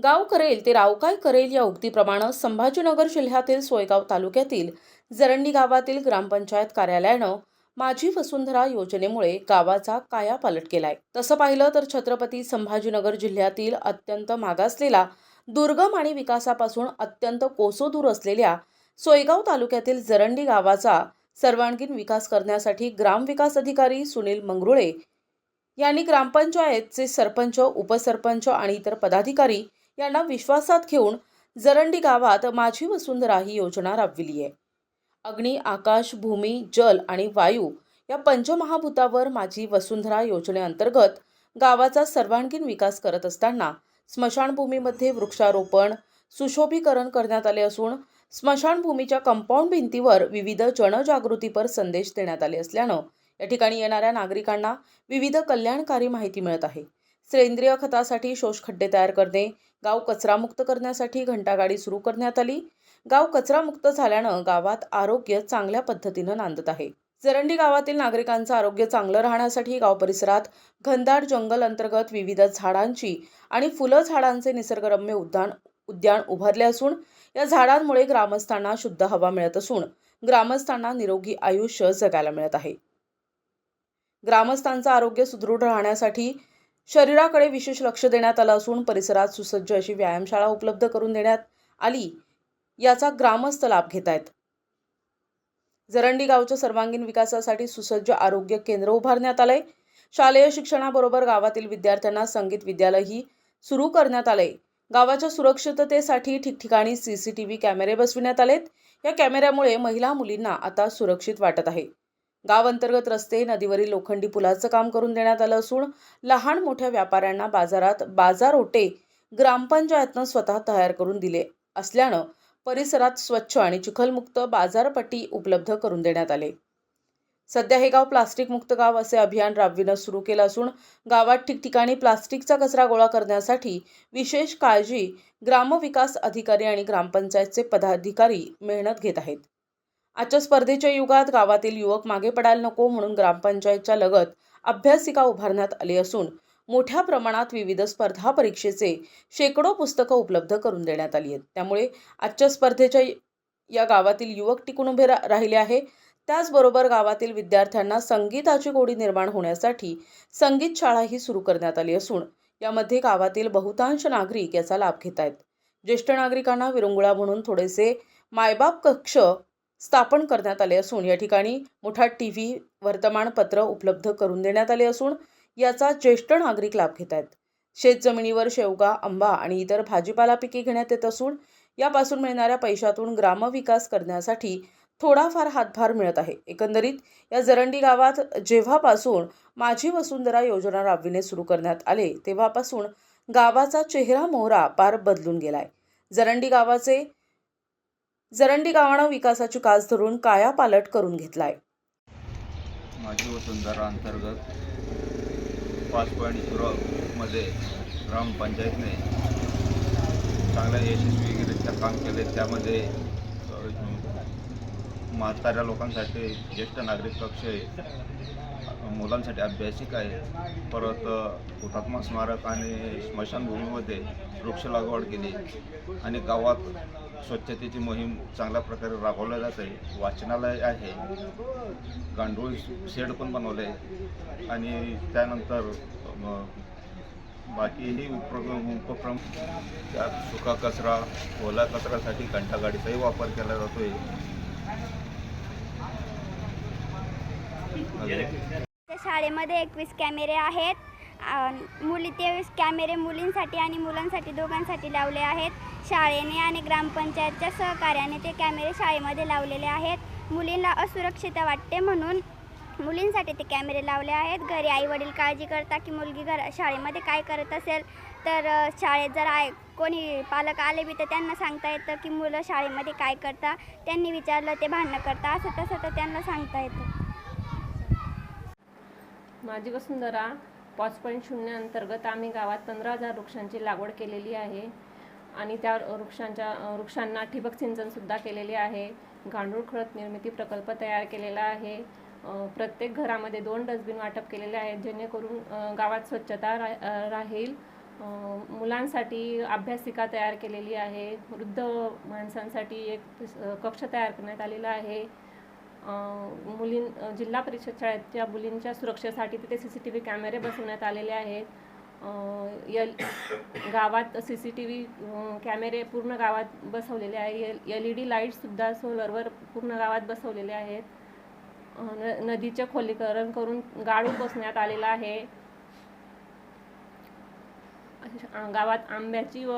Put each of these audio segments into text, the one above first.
गाव करेल ते राव काय करेल या उक्तीप्रमाणे संभाजीनगर जिल्ह्यातील सोयगाव तालुक्यातील जरंडी गावातील ग्रामपंचायत कार्यालयानं माझी वसुंधरा योजनेमुळे गावाचा कायापालट केलाय। तसं पाहिलं तर छत्रपती संभाजीनगर जिल्ह्यातील अत्यंत मागासलेला, दुर्गम आणि विकासापासून अत्यंत कोसोदूर असलेल्या सोयगाव तालुक्यातील जरंडी गावाचा सर्वांगीण विकास करण्यासाठी ग्रामविकास अधिकारी सुनील मंगरुळे यांनी ग्रामपंचायतचे सरपंच, उपसरपंच आणि इतर पदाधिकारी यांना विश्वासात घेऊन जरंडी गावात माझी वसुंधरा ही योजना राबविली आहे। अग्नी, आकाश, भूमी, जल आणि वायू या पंचमहाभूतावर माझी वसुंधरा योजनेअंतर्गत गावाचा सर्वांगीण विकास करत असताना स्मशानभूमीमध्ये वृक्षारोपण, सुशोभीकरण करण्यात आले असून स्मशानभूमीच्या कंपाऊंड भिंतीवर विविध जनजागृतीपर संदेश देण्यात आले असल्यानं या ठिकाणी येणाऱ्या नागरिकांना विविध कल्याणकारी माहिती मिळत आहे। सेंद्रिय खतासाठी शोषखड्डे तयार करणे, गाव कचरामुक्त करण्यासाठी घंटागाडी सुरू करण्यात आली। गाव कचरामुक्त झाल्यानं गावात आरोग्य चांगल्या पद्धतीनं नांदत आहे। जरंडी गावातील नागरिकांचं आरोग्य चांगलं राहण्यासाठी गाव परिसरात घनदाट जंगल अंतर्गत विविध झाडांची आणि फुलं झाडांचे निसर्गरम्य उद्यान उभारले असून या झाडांमुळे ग्रामस्थांना शुद्ध हवा मिळत असून ग्रामस्थांना निरोगी आयुष्य जगायला मिळत आहे। ग्रामस्थांचं आरोग्य सुदृढ राहण्यासाठी शरीराकडे विशेष लक्ष देण्यात आलं असून परिसरात सुसज्ज अशी व्यायामशाळा उपलब्ध करून देण्यात आली, याचा ग्रामस्थ लाभ घेत आहेत। जरंडी गावच्या सर्वांगीण विकासासाठी सुसज्ज आरोग्य केंद्र उभारण्यात आलंय। शालेय शिक्षणाबरोबर गावातील विद्यार्थ्यांना संगीत विद्यालयही सुरू करण्यात आले। गावाच्या सुरक्षिततेसाठी ठिकठिकाणी CCTV कॅमेरे बसविण्यात आलेत। या कॅमेऱ्यामुळे महिला मुलींना आता सुरक्षित वाटत आहे। गाव अंतर्गत रस्ते, नदीवरील लोखंडी पुलाचं काम करून देण्यात आलं असून लहान मोठ्या व्यापाऱ्यांना बाजारात बाजारोटे ग्रामपंचायतनं स्वतः तयार करून दिले असल्यानं परिसरात स्वच्छ आणि चिखलमुक्त बाजारपट्टी उपलब्ध करून देण्यात आले। सध्या हे गाव प्लास्टिक मुक्त गाव असे अभियान राबविणं सुरू केलं असून गावात ठिकठिकाणी प्लास्टिकचा कचरा गोळा करण्यासाठी विशेष काळजी ग्रामविकास अधिकारी आणि ग्रामपंचायतचे पदाधिकारी मेहनत घेत आहेत। आजच्या स्पर्धेच्या युगात गावातील युवक मागे पडायला नको म्हणून ग्रामपंचायतच्या लगत अभ्यासिका उभारण्यात आली असून मोठ्या प्रमाणात विविध स्पर्धा परीक्षेचे शेकडो पुस्तकं उपलब्ध करून देण्यात आली आहेत। त्यामुळे आजच्या स्पर्धेच्या या गावातील युवक टिकून उभे राहिले आहे। त्याचबरोबर गावातील विद्यार्थ्यांना संगीताची गोडी निर्माण होण्यासाठी संगीत शाळाही सुरू करण्यात आली असून यामध्ये गावातील बहुतांश नागरिक याचा लाभ घेत आहेत। ज्येष्ठ नागरिकांना विरंगुळा म्हणून थोडेसे मायबाप कक्ष स्थापन करण्यात आले असून या ठिकाणी मोठा TV, वर्तमानपत्र उपलब्ध करून देण्यात आले असून याचा ज्येष्ठ नागरिक लाभ घेत आहेत। शेतजमिनीवर शेवगा, आंबा आणि इतर भाजीपाला पिके घेण्यात येत असून यापासून मिळणाऱ्या पैशातून ग्रामविकास करण्यासाठी थोडाफार हातभार मिळत आहे। एकंदरीत या जरंडी गावात जेव्हापासून माझी वसुंधरा योजना राबविणे सुरू करण्यात आले तेव्हापासून गावाचा चेहरा मोहरा पार बदलून गेलाय। जरंडी गावानं विकासाची कास धरून कायापालट करून घेतलाय। माझी वसुंधरा अंतर्गत 5.0 मध्ये ग्रामपंचायतने चांगल्या यशस्वीरित्या काम केले। त्यामध्ये म्हाताऱ्या लोकांसाठी ज्येष्ठ नागरिक कक्ष आहे, मुलांसाठी अभ्यासिका आहे, परत हुतात्मा स्मारक आणि स्मशानभूमीमध्ये वृक्ष लागवड केली आणि गावात स्वच्छतेची मोहीम चांगल्या प्रकारे राबवली जात आहे। वाचनालय आहे, गांडूळ शेड पण बनवले आणि त्यानंतर बाकीही उपक्रम त्यात सुका कचरा, ओला कचऱ्यासाठी घंटागाडीचाही वापर केला जातोय। शाळेमध्ये 21 कॅमेरे आहेत। 23 कॅमेरे मुलींसाठी आणि मुलांसाठी दोघांसाठी लावले आहेत। शाळेने आणि ग्रामपंचायतच्या सहकार्याने ते कॅमेरे शाळेमध्ये लावलेले आहेत। मुलींना असुरक्षित वाटते म्हणून मुलींसाठी ते कॅमेरे लावले आहेत। घरी आई वडील काळजी करतात की मुलगी शाळेमध्ये काय करत असेल तर शाळेत जर कोणी पालक आले बी तर त्यांना सांगता येतं की मुलं शाळेमध्ये काय करतात, त्यांनी विचारलं ते भांडणं करतात, असं तसं तर त्यांना सांगता येतं। माझी वसुंधरा 5.0 अंतर्गत आम्ही गावात 15,000 वृक्षांची लागवड केलेली आहे आणि त्या वृक्षांना ठिबक सिंचनसुद्धा केलेले आहे। गांडूळ खत निर्मिती प्रकल्प तयार केलेला आहे। प्रत्येक घरामध्ये 2 डस्टबिन वाटप केलेले आहेत जेणेकरून गावात स्वच्छता राहील मुलांसाठी अभ्यासिका तयार केलेली आहे. वृद्ध माणसांसाठी एक कक्ष तयार करण्यात आलेला आहे. जिल्हा परिषद शाळेच्या मुलींच्या सुरक्षेसाठी तिथे CCTV कॅमेरे बसवण्यात आलेले आहेत. गावात CCTV कॅमेरे पूर्ण गावात बसवलेले आहे. LED लाईट्ससुद्धा सोलरवर पूर्ण गावात बसवलेले आहेत. नदीचे खोलीकरण करून गाळ बसवण्यात आलेला आहे. गावात आंब्याची व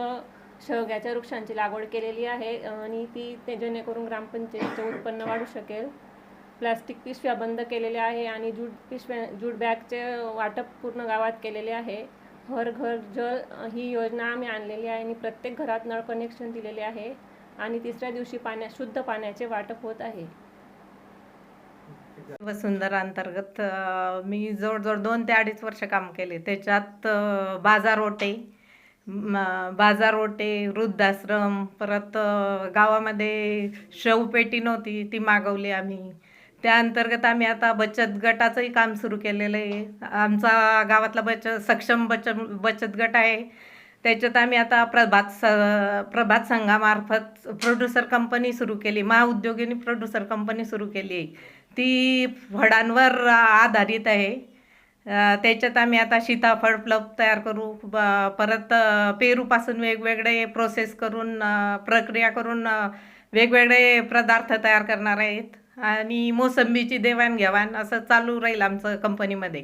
शेवग्याच्या वृक्षांची लागवड केलेली आहे आणि ते जेणेकरून ग्रामपंचायतीचे उत्पन्न वाढू शकेल. प्लास्टिक पिशव्या बंद केलेल्या आहे आणि जूट बॅगचे वाटप पूर्ण गावात केलेले आहे. हर घर जल ही योजना आम्ही आणलेली आहे आणि प्रत्येक घरात नळ कनेक्शन दिलेले आहे आणि तिसऱ्या दिवशी शुद्ध पाण्याचे वाटप होत आहे. वसुंधरा अंतर्गत मी जवळजवळ 2 ते 2.5 वर्ष काम केले. त्याच्यात बाजार ओटे, वृद्धाश्रम, परत गावामध्ये शवपेटी नव्हती ती मागवली आम्ही. त्या अंतर्गत आम्ही आता बचत गटाचंही काम सुरू केलेलं आहे. आमचा गावातला सक्षम बचत गट आहे. त्याच्यात आम्ही आता प्रभात संघामार्फत प्रोड्युसर कंपनी सुरू केली. महाउद्योगिनी प्रोड्युसर कंपनी सुरू केली. ती फळांवर आधारित आहे. त्याच्यात आम्ही आता सीताफळ प्लप तयार करू. परत पेरूपासून वेगवेगळे प्रोसेस करून प्रक्रिया करून वेगवेगळे पदार्थ तयार करणार आहेत आणि मोसंबीची देवाणघेवाण असं चालू राहील आमचं कंपनीमध्ये.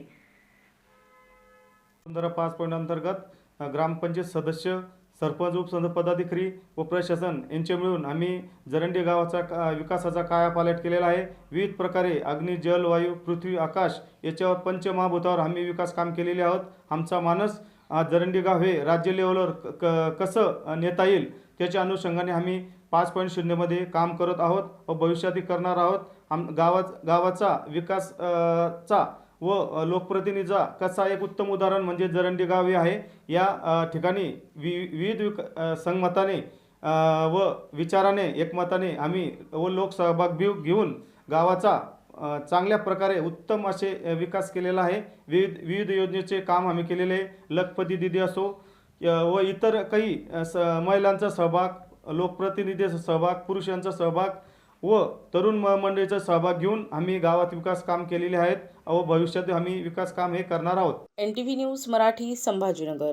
वसुंधरा 5 अंतर्गत ग्रामपंचायत सदस्य, सरपंच, उपसरपंच पदाधिकारी व प्रशासन यांचे मिळून आम्ही जरंडी गावाचा विकासाचा कायापालट केलेला आहे. विविध प्रकारे अग्नी, जल, वायू, पृथ्वी, आकाश याच्यावर पंचमहाभूतावर आम्ही विकास काम केलेले आहोत. आमचा मानस जरंडी गाव हे राज्य लेवलवर कसं नेता येईल त्याच्या अनुषंगाने आम्ही 5.0 मध्ये काम करत आहोत व भविष्यातही करणार आहोत. गावाचा विकास चा व लोकप्रतिनिधीचा कसा एक उत्तम उदाहरण म्हणजे जरंडी गाव हे आहे. या ठिकाणी विविध संगमताने व विचाराने एकमताने आम्ही व लोकसहभाग घेऊन गावाचा चांगल्या प्रकारे उत्तम असे विकास केलेला आहे. विविध योजनेचे काम आम्ही केलेले आहे. लखपती दिदी असो व इतर काही महिलांचा सहभाग, लोकप्रतिनिधीचा सहभाग, पुरुषांचा सहभाग व तरुण मंडळीचा सहभाग घेऊन आम्ही गावात विकास काम केलेले आहेत व भविष्यात आम्ही विकास काम हे करणार आहोत. NTV news Marathi, Sambhajinagar.